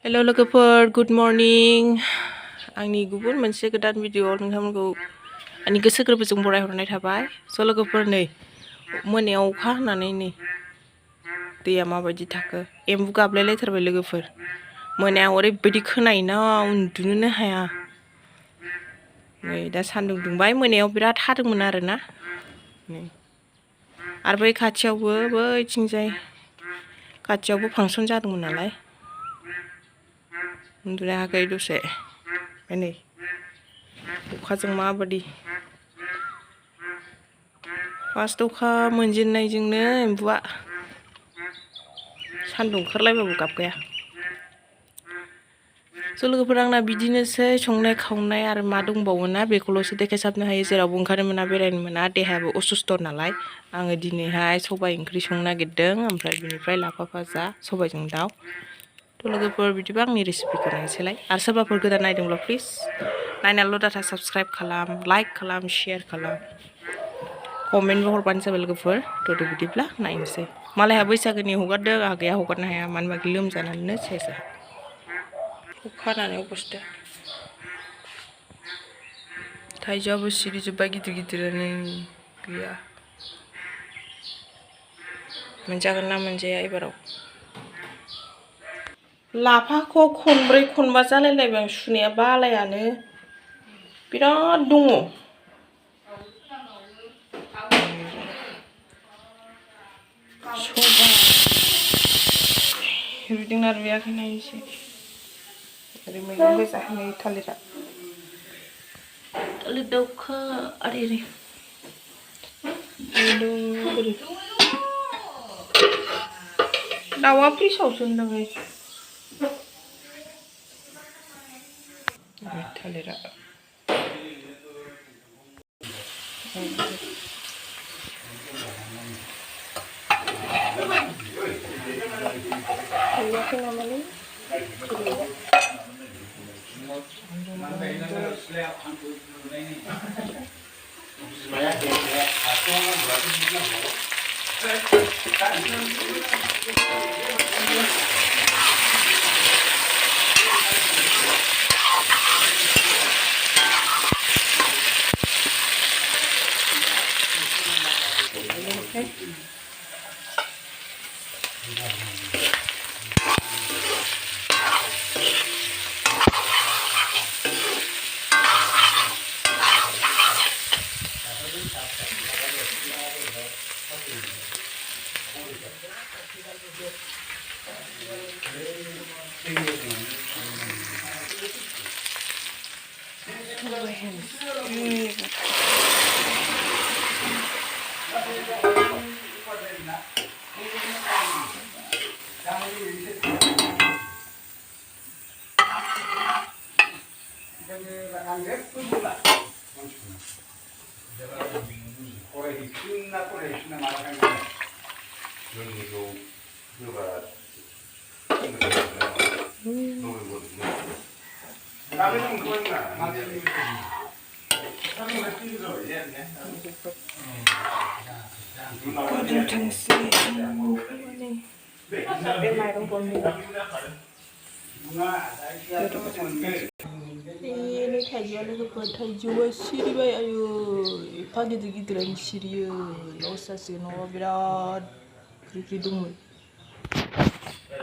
हेल' लोगोफोर good morning आंनि गुबुन मोनसे गोदान भिडिअ'आव नोंथांमोनखौ आंनि गोसो गोरबोजों बरायहरनाय थाबाय स' लोगोफोर नै मोनायाव अखा हानानै नै दैया माबायदि थाखो एम्बु गाबलायलायथारबाय लोगोफोर मोनायाव ओरैबायदि खोनायोना उन्दुनोनो हाया नै दा सान्दुं दुंबाय मोनायाव बिराद हादोंमोन आरोना नै आरो बै खाथियावबो बैथिंजाय खाथियावबो फांसन जादोंमोन नालाय उन्दुनो हायाखै दसे ओमफ्राय नै अखाजों माबादि फार्स्ट अखा मोनजेननायजोंनो एम्बुआ सान्दुं ओंखारलायबाबो गाबगाया स' लोगोफोर आंना बिदिनोसै संनाय खावनाय आरो मा दंबावोना बेखौल'सो देखायसाबनो हायो जेरावबो ओंखारनो मोना बेरायनो मोना देहायाबो असुस्थ' नालाय आङो दिनैहाय सबाइ ओंख्रि संनो नागिरदों ओमफ्राय बिनिफ्राय लाफा भाजा सबाइजों दाउ थ' लोगोफोर बिदिबा आंनि रेसिपिखौ नायनोसैलाय आरो सोरबाफोर गोदान नायदोंब्ला प्लिज नायनानैल' डाटा साबस्क्राइब खालाम लाइक खालाम शेयार खालाम कमेन्टबो हरबानो जाबाय लोगोफोर थ' बिदिब्ला नायनोसै मालायहा बैसागोनि हगारदों आंहा गैया हगारनो हाया मानो होनबा लोमजानानैनो सेस अखा हानानै अबस्था थाइजौआबो सिरिजोब्बाय गिदिर गिदिरानो गैया मोनजागोन ना मोनजाया एबाराव लाफाखौ खनब्रै खनबा जालायलायबाय आं सुनाया बालायानो बिराद दङ सबाइ रुइदोंना रुइयाखै नायनोसै ओरै मैगं गोजा नै थालिर दाउखा आरो ओरै बोरै दाउआ फ्रिसावसो होनदों थालिरा ini थाइजौआ लोगोफोर थाइजौआ सिरिबाय आयु एफा गिदिर गिदिरानो सिरियो लस जासिगोन न'आव बिराद ख्रि दंमोन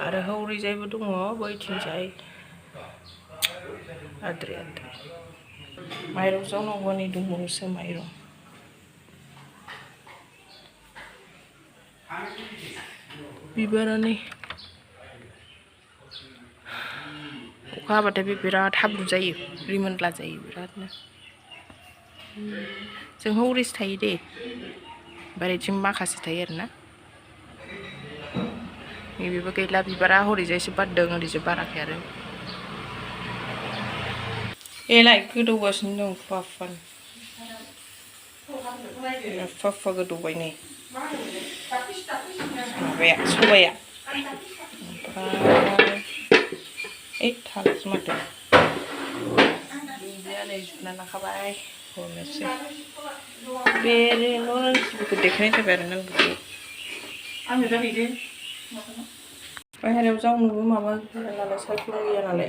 आरो हौरैजायबो दङ बैथिंजाय आद्रि माइरं जावनांगौ नै दंबावोसो माइरं बिबारानो अखा हाबाथाय बे बिराद हाब्रु जायो रिमोनला जायो बिरादनो जों हौरैसो थायो दे बारैथिं माखासे थायो आरोना नैबेबो गैला बिबारा हरैजायसो बारदों ओरैजाय बाराखै आरो एलाय गोदौगासिनो दं फाफा गोदौबाय नै माबाया सबाइया ओमफ्राय थालासो माथो दुन्दिया नै जुना लाखाबाय हरनोसै बेल' रेसिपिखौ देखायनाय जाबाय आरोना बाहेरायाव जावनोबो माबा गैया नालाय सायख्लं गैया नालाय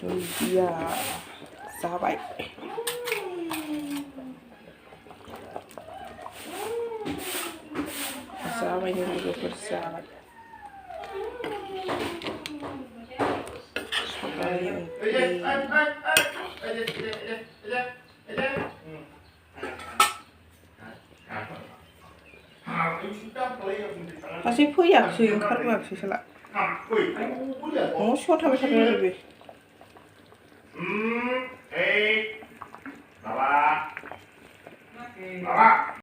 दुन्दिया जाबाय जाबाय लोगोफोर जाबाय सबाइ ओंख्रि सासे फैयाखिसै ओंखारबोआखिसै साला न' सिङाव थाबाय थाबाय आरो बे